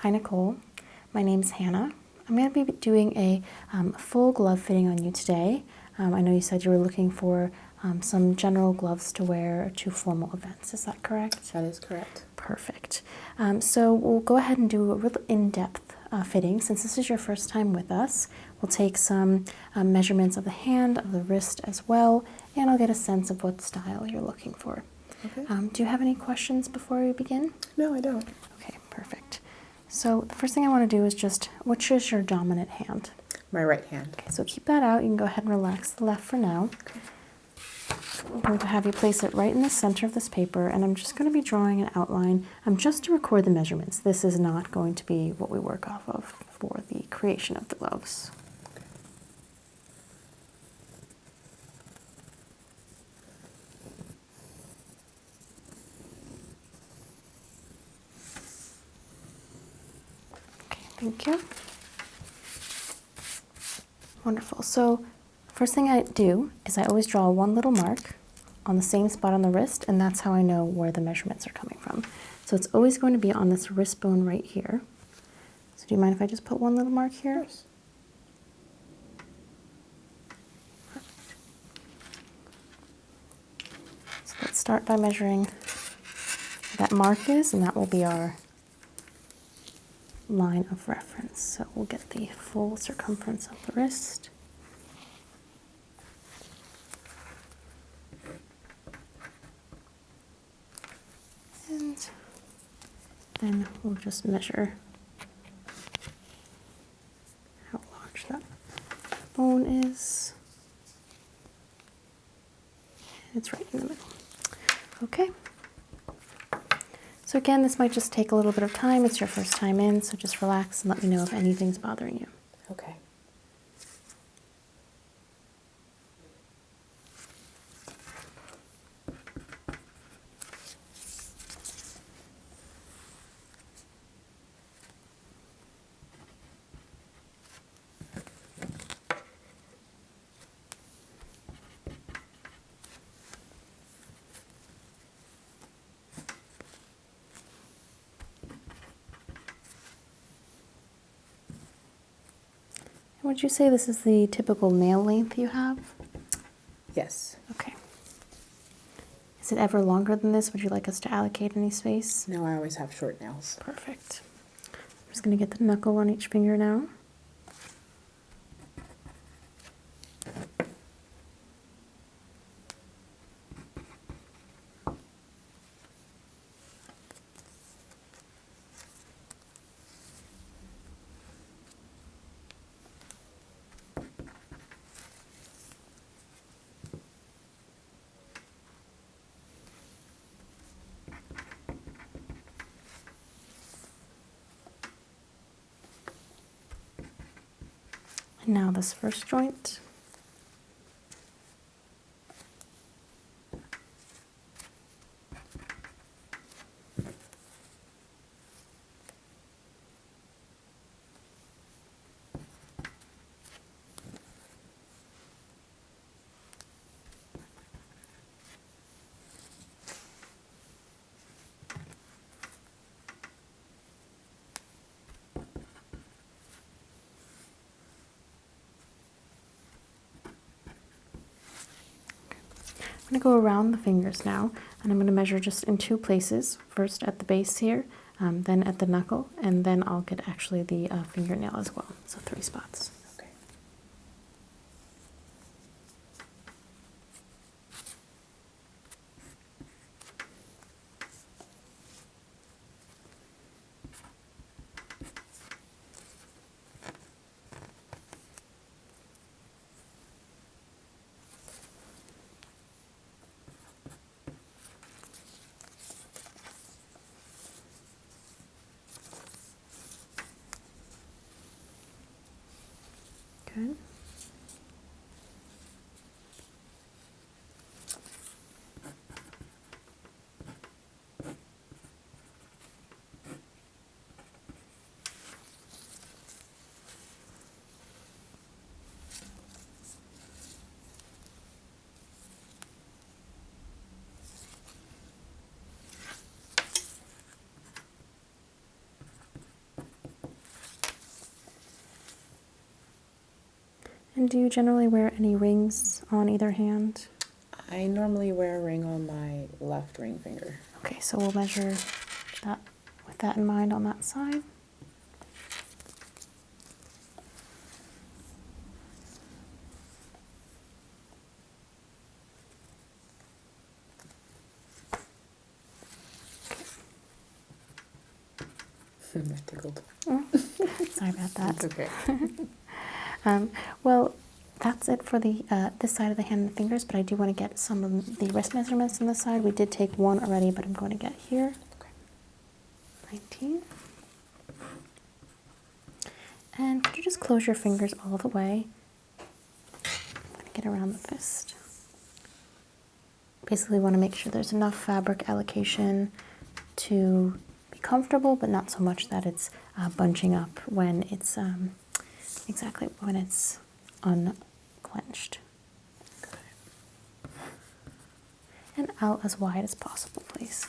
Hi, Nicole. My name's Hannah. I'm going to be doing a full glove fitting on you today. I know you said you were looking for some general gloves to wear to formal events. Is that correct? That is correct. Perfect. So we'll go ahead and do a real in-depth fitting. Since this is your first time with us, we'll take some measurements of the hand, of the wrist as well, and I'll get a sense of what style you're looking for. Okay. Do you have any questions before we begin? No, I don't. Okay, perfect. So the first thing I want to do is just, which is your dominant hand? My right hand. Okay, so keep that out. You can go ahead and relax the left for now. Okay. I'm going to have you place it right in the center of this paper, and I'm just going to be drawing an outline just to record the measurements. This is not going to be what we work off of for the creation of the gloves. Okay, thank you. Wonderful. So first thing I do is I always draw one little mark on the same spot on the wrist, and that's how I know where the measurements are coming from. So it's always going to be on this wrist bone right here. So do you mind if I just put one little mark here? Yes. So let's start by measuring where that mark is, and that will be our line of reference. So we'll get the full circumference of the wrist. And then we'll just measure how large that bone is. It's right in the middle. Okay. So again, this might just take a little bit of time. It's your first time in, so just relax and let me know if anything's bothering you. Okay. Would you say this is the typical nail length you have? Yes. Okay. Is it ever longer than this? Would you like us to allocate any space? No, I always have short nails. Perfect. I'm just going to get the knuckle on each finger now. And now this first joint. I'm going to go around the fingers now, and I'm going to measure just in two places. First at the base here, then at the knuckle, and then I'll get actually the fingernail as well. So 3 spots. Okay. Good. And do you generally wear any rings on either hand? I normally wear a ring on my left ring finger. Okay, so we'll measure that with that in mind on that side. That tickled. Sorry about that. That's okay. Well, that's it for the this side of the hand and fingers, but I do want to get some of the wrist measurements on this side. We did take one already, but I'm going to get here. Okay. 19. And could you just close your fingers all the way? I'm going to get around the fist. Basically want to make sure there's enough fabric allocation to be comfortable, but not so much that it's bunching up when it's exactly when it's unclenched. And out as wide as possible, please.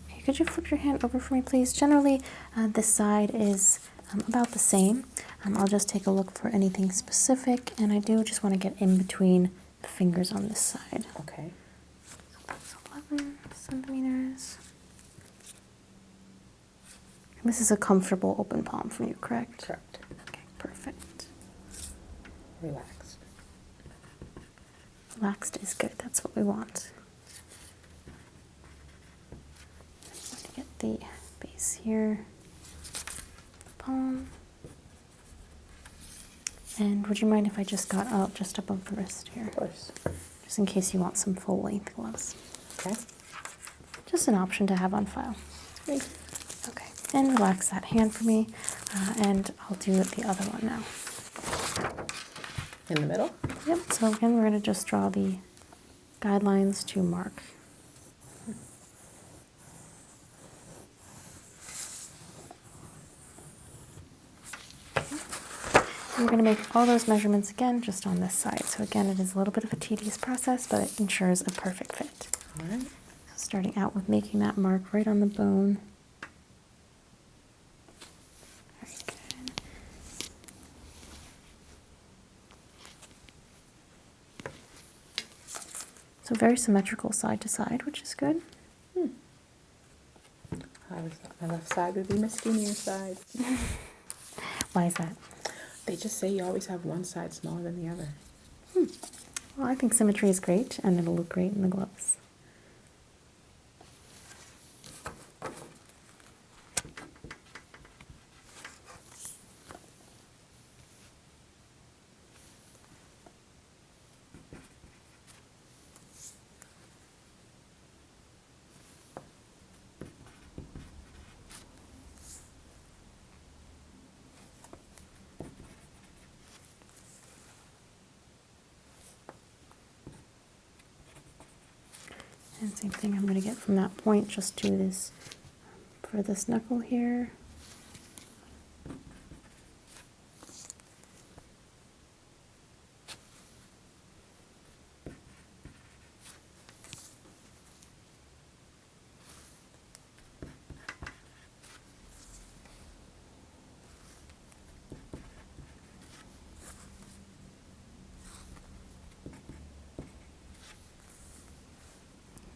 Okay, could you flip your hand over for me, please? Generally, this side is about the same. I'll just take a look for anything specific, and I do just want to get in between the fingers on this side. Okay. So that's 11 centimeters. And this is a comfortable open palm for you, correct? Correct. Okay, perfect. Relaxed. Relaxed is good. That's what we want. I'm going to get the base here, the palm. And would you mind if I just got out just above the wrist here? Of course. Just in case you want some full length gloves. Okay. Just an option to have on file. Great. Okay, and relax that hand for me, and I'll do the other one now. In the middle? Yep, so again, we're going to just draw the guidelines to mark. We're going to make all those measurements again just on this side. So again, it is a little bit of a tedious process, but it ensures a perfect fit. All right. So starting out with making that mark right on the bone. Very good. So very symmetrical side to side, which is good. I always thought my left side would be my skinnier side. Why is that? They just say you always have one side smaller than the other. Well, I think symmetry is great, and it'll look great in the gloves. And same thing, I'm going to get from that point, just do this for this knuckle here.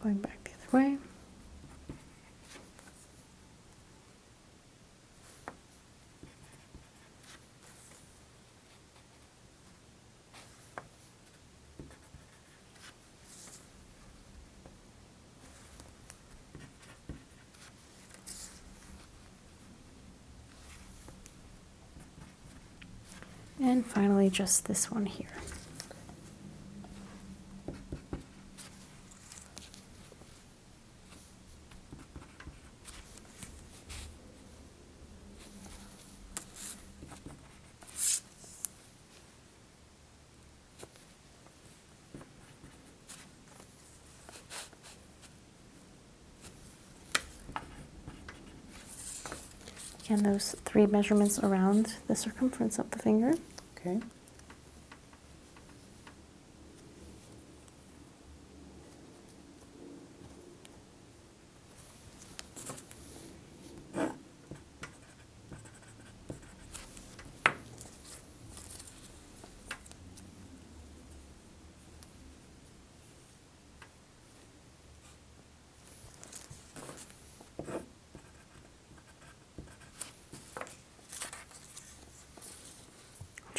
Going back the other way. And finally, just this one here. Again, those 3 measurements around the circumference of the finger. Okay.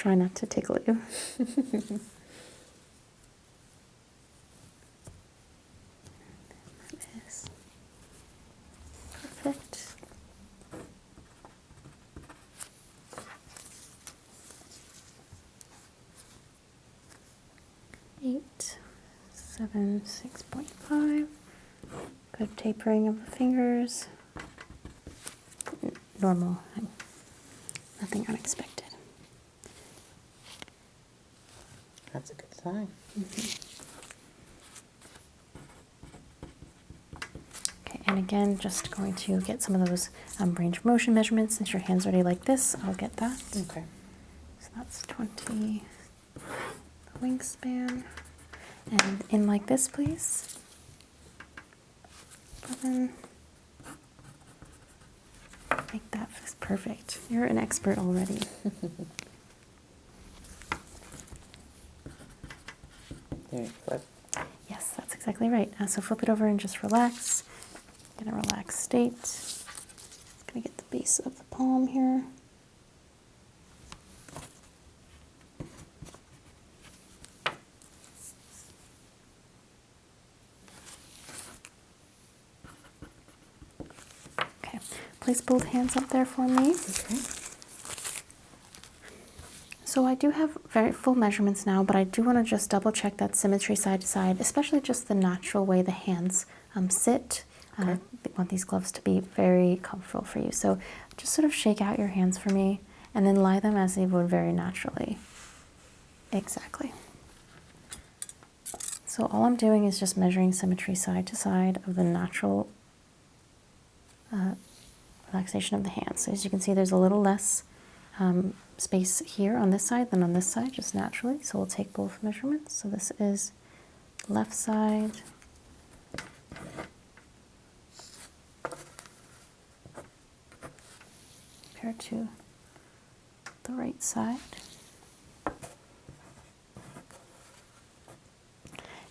try not to tickle you. That is perfect. Eight, 7, 6.5. Good tapering of the fingers. Normal, nothing unexpected. That's a good sign. Okay, and again, just going to get some of those range of motion measurements. Since your hand's already like this, I'll get that. Okay. So that's 20 the wingspan. And in like this, please. 11. Make that perfect. You're an expert already. There you flip. Yes, that's exactly right. So flip it over and just relax. In a relaxed state. Just gonna get the base of the palm here. Okay, place both hands up there for me. Okay. So I do have very full measurements now, but I do want to just double check that symmetry side to side, especially just the natural way the hands sit. Okay. I want these gloves to be very comfortable for you. So just sort of shake out your hands for me and then lie them as they would very naturally. Exactly. So all I'm doing is just measuring symmetry side to side of the natural relaxation of the hands. So as you can see, there's a little less space here on this side than on this side, just naturally. So we'll take both measurements. So this is left side. Compared to the right side.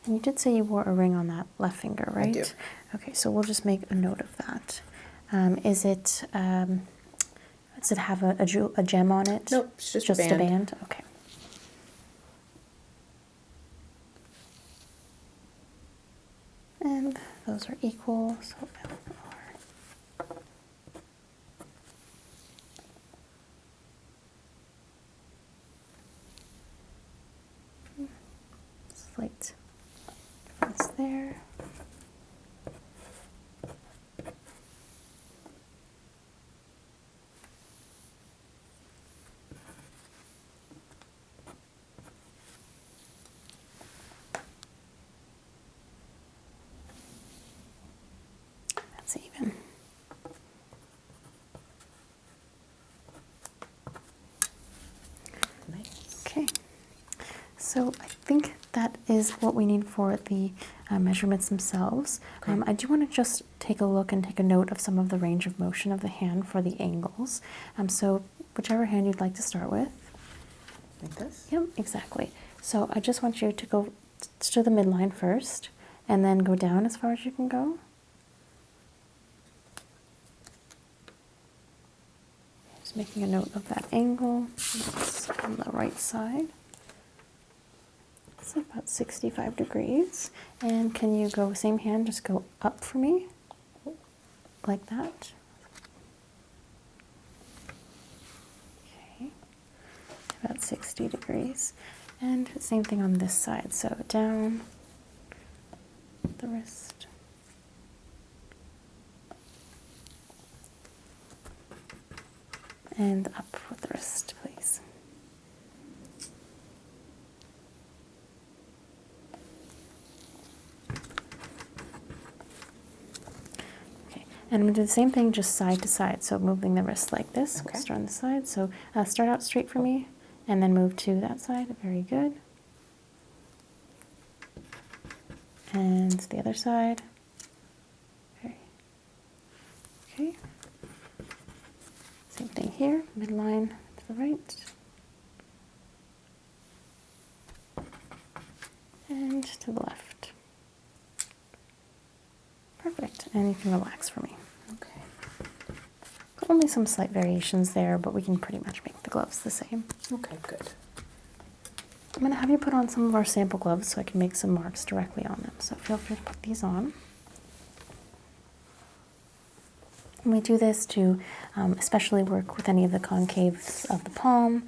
And you did say you wore a ring on that left finger, right? I do. Okay, so we'll just make a note of that. Does it have a gem on it? Nope, it's just a band. a band? Okay. And those are equal, so LR. Slight difference there. That's even. Nice. Okay, so I think that is what we need for the measurements themselves. Okay. I do want to just take a look and take a note of some of the range of motion of the hand for the angles. So whichever hand you'd like to start with. Like this? Yep, exactly. So I just want you to go to the midline first and then go down as far as you can go. Just making a note of that angle. This is on the right side. It's about 65 degrees. And can you go, same hand, just go up for me? Like that. Okay. About 60 degrees. And same thing on this side. So down the wrist. And up with the wrist, please. Okay, and I'm going to do the same thing, just side to side. So moving the wrist like this. Okay. We'll start on the side. So start out straight for me, and then move to that side. Very good. And the other side. Okay. Same thing here, midline to the right. And to the left. Perfect. And you can relax for me. Okay. Only some slight variations there, but we can pretty much make the gloves the same. Okay, good. I'm going to have you put on some of our sample gloves so I can make some marks directly on them. So feel free to put these on. And we do this to especially work with any of the concaves of the palm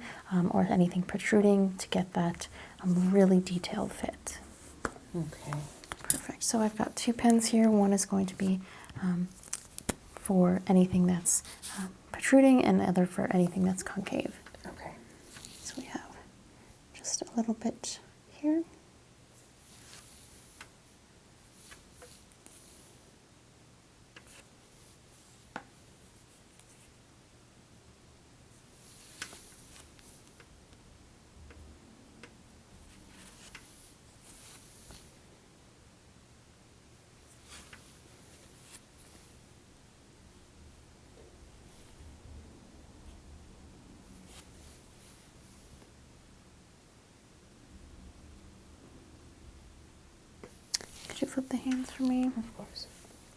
or anything protruding to get that really detailed fit. Okay. Perfect. So I've got 2 pens here. One is going to be for anything that's protruding and the other for anything that's concave. Okay. So we have just a little bit here. Could you flip the hands for me? Of course.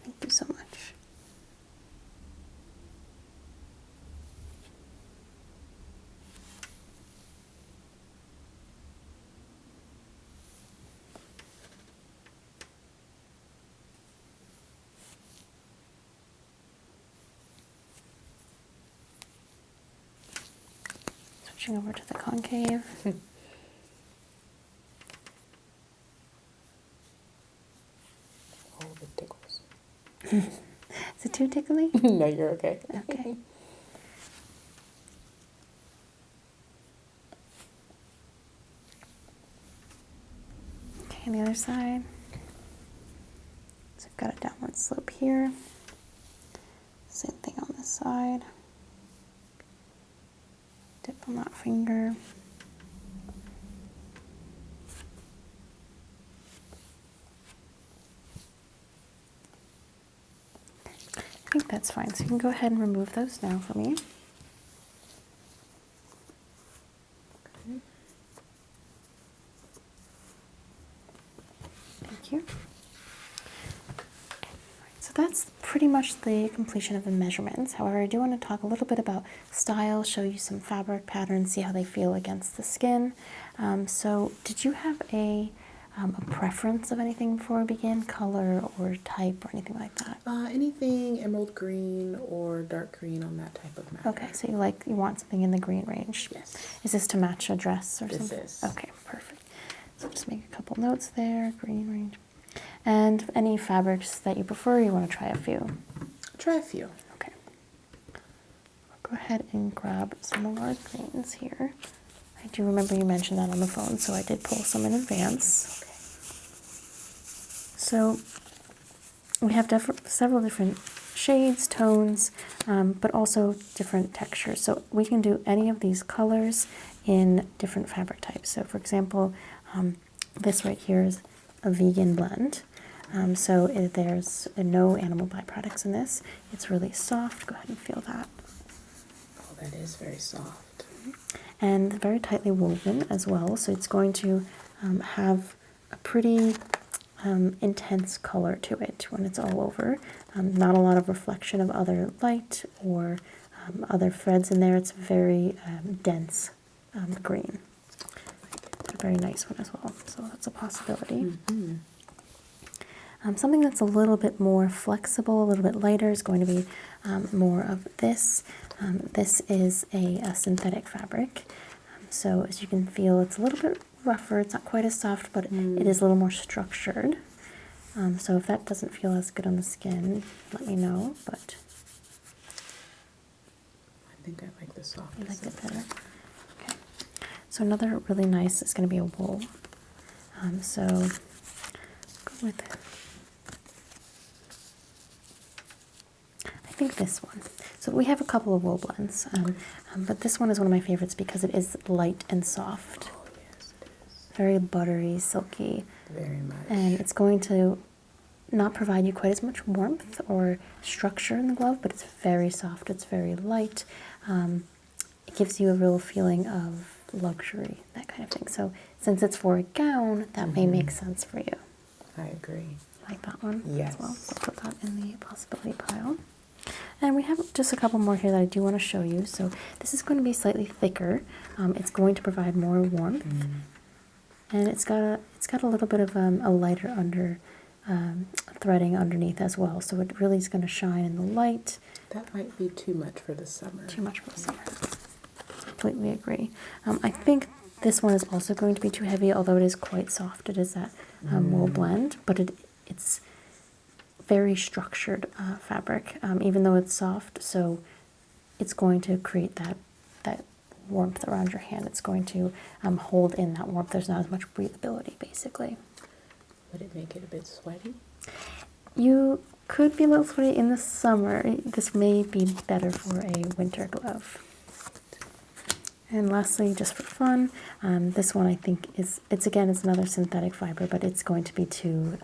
Thank you so much. Switching over to the concave. Oh, the tickles. Is it too tickly? No, you're okay. Okay. Okay, and the other side. So I've got a downward slope here. Same thing on this side. Dip on that finger. I think that's fine. So you can go ahead and remove those now for me. Thank you. So that's pretty much the completion of the measurements. However, I do want to talk a little bit about style, show you some fabric patterns, see how they feel against the skin. So did you have a preference of anything before we begin, color or type or anything like that? Anything emerald green or dark green on that type of matter. Okay, so you want something in the green range. Yes. Is this to match a dress or This something? is. Okay, perfect. So just make a couple notes there, green range. And any fabrics that you prefer, you want to try a few? Try a few. Okay. I'll go ahead and grab some of our greens here. I do remember you mentioned that on the phone, so I did pull some in advance. Okay. So we have several different shades, tones, but also different textures. So we can do any of these colors in different fabric types. So for example, this right here is a vegan blend. So there's no animal byproducts in this. It's really soft. Go ahead and feel that. Oh, that is very soft. And very tightly woven as well. So it's going to have a pretty intense color to it when it's all over. Not a lot of reflection of other light or other threads in there. It's very dense green. It's a very nice one as well. So that's a possibility. Mm-hmm. Something that's a little bit more flexible, a little bit lighter is going to be more of this. This is a synthetic fabric. So as you can feel, it's a little bit rougher. It's not quite as soft, but it is a little more structured. So if that doesn't feel as good on the skin, let me know. But I think I like the soft. you liked it better. Okay. So another really nice is going to be a wool. So go with, I think this one. So we have a couple of wool blends, but this one is one of my favorites because it is light and soft. Oh, yes, it is. Very buttery, silky. Very much. And it's going to not provide you quite as much warmth or structure in the glove, but it's very soft, it's very light. It gives you a real feeling of luxury, that kind of thing. So since it's for a gown, that may make sense for you. I agree. Like that one Yes. as well. So put that in the possibility pile. And we have just a couple more here that I do want to show you. So this is going to be slightly thicker. It's going to provide more warmth. and it's got a little bit of a lighter threading underneath as well, so it really is going to shine in the light. That might be too much for the summer. Too much for the summer. Completely agree. I think this one is also going to be too heavy, although it is quite soft. It is that wool blend, but it's very structured fabric, even though it's soft. So it's going to create that warmth around your hand. It's going to hold in that warmth. There's not as much breathability, basically. Would it make it a bit sweaty? You could be a little sweaty in the summer. This may be better for a winter glove. And lastly, just for fun, this one I think it's another synthetic fiber, but it's going to be too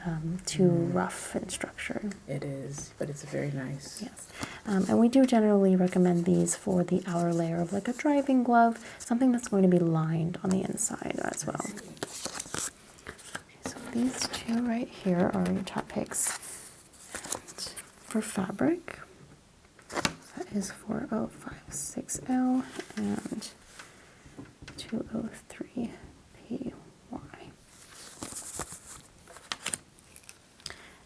rough in structure. It is, but it's very nice. Yes, and we do generally recommend these for the outer layer of like a driving glove, something that's going to be lined on the inside as well. Okay, so these two right here are your top picks. And for fabric, that is 4056L and 203PY.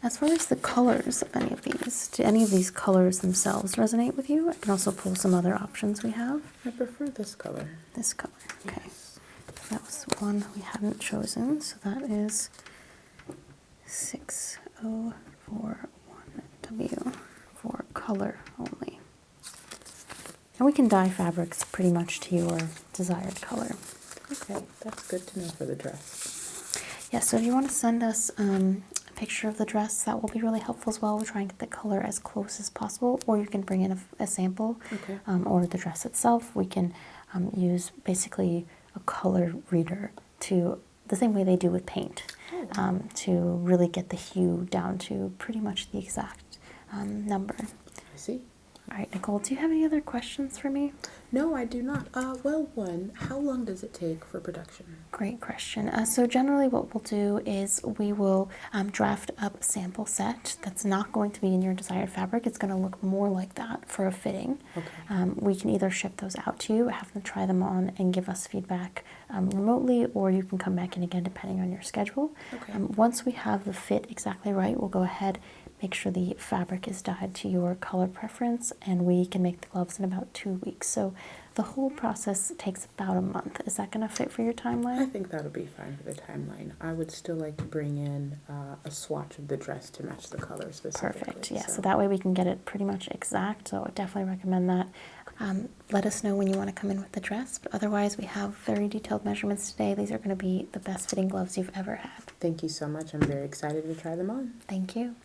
As far as the colors of any of these, do any of these colors themselves resonate with you? I can also pull some other options we have. I prefer this color. This color, okay. Yes. That was the one we hadn't chosen, so that is 6041W for color only. And we can dye fabrics pretty much to your desired color. Okay, that's good to know for the dress. Yeah, so if you want to send us a picture of the dress, that will be really helpful as well. We'll try and get the color as close as possible, or you can bring in a sample, Okay. Or the dress itself. We can use basically a color reader to, the same way they do with paint, to really get the hue down to pretty much the exact number. I see. All right, Nicole, do you have any other questions for me? No, I do not. Well, one, how long does it take for production? Great question. So generally what we'll do is we will draft up a sample set that's not going to be in your desired fabric. It's going to look more like that for a fitting. Okay. We can either ship those out to you, have them try them on, and give us feedback remotely, or you can come back in again depending on your schedule. Okay. Once we have the fit exactly right, we'll go ahead, make sure the fabric is dyed to your color preference, and we can make the gloves in about 2 weeks. So the whole process takes about a month. Is that going to fit for your I timeline? think that'll be fine for the timeline. I would still like to bring in a swatch of the dress to match the color specifically. Perfect. Yeah, so that way we can get it pretty much exact. So I would definitely recommend that. Let us know when you want to come in with the dress. But otherwise, we have very detailed measurements today. These are going to be the best fitting gloves you've ever had. Thank you so much. I'm very excited to try them on. Thank you.